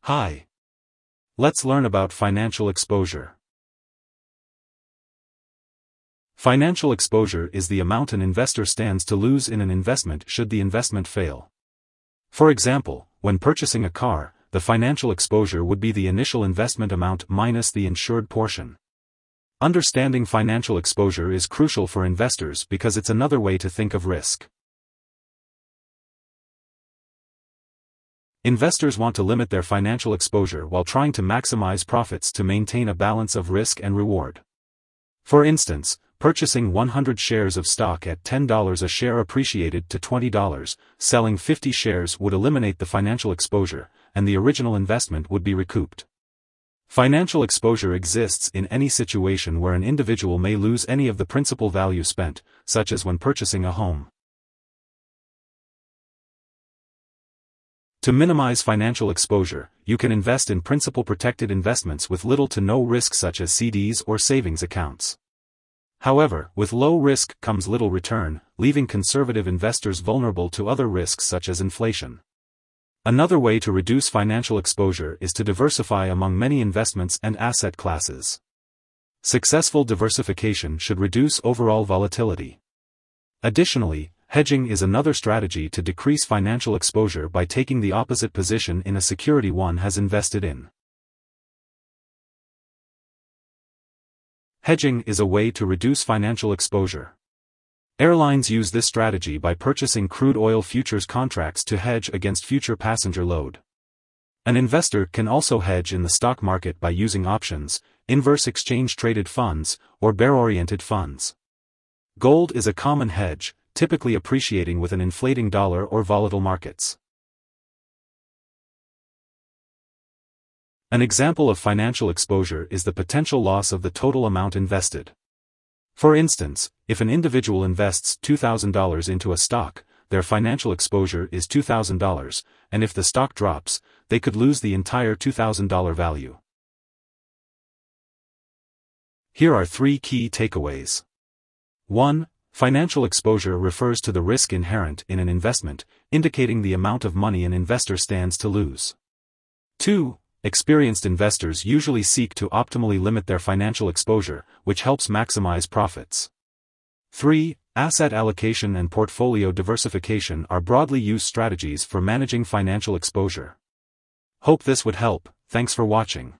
Hi. Let's learn about financial exposure. Financial exposure is the amount an investor stands to lose in an investment should the investment fail. For example, when purchasing a car, the financial exposure would be the initial investment amount minus the insured portion. Understanding financial exposure is crucial for investors because it's another way to think of risk. Investors want to limit their financial exposure while trying to maximize profits to maintain a balance of risk and reward. For instance, purchasing 100 shares of stock at $10 a share appreciated to $20, selling 50 shares would eliminate the financial exposure, and the original investment would be recouped. Financial exposure exists in any situation where an individual may lose any of the principal value spent, such as when purchasing a home. To minimize financial exposure, you can invest in principal-protected investments with little to no risk such as CDs or savings accounts. However, with low risk comes little return, leaving conservative investors vulnerable to other risks such as inflation. Another way to reduce financial exposure is to diversify among many investments and asset classes. Successful diversification should reduce overall volatility. Additionally, hedging is another strategy to decrease financial exposure by taking the opposite position in a security one has invested in. Hedging is a way to reduce financial exposure. Airlines use this strategy by purchasing crude oil futures contracts to hedge against future passenger load. An investor can also hedge in the stock market by using options, inverse exchange-traded funds, or bear-oriented funds. Gold is a common hedge, typically appreciating with an inflating dollar or volatile markets. An example of financial exposure is the potential loss of the total amount invested. For instance, if an individual invests $2,000 into a stock, their financial exposure is $2,000, and if the stock drops, they could lose the entire $2,000 value. Here are 3 key takeaways. 1. Financial exposure refers to the risk inherent in an investment, indicating the amount of money an investor stands to lose. 2. Experienced investors usually seek to optimally limit their financial exposure, which helps maximize profits. 3. Asset allocation and portfolio diversification are broadly used strategies for managing financial exposure. Hope this would help. Thanks for watching.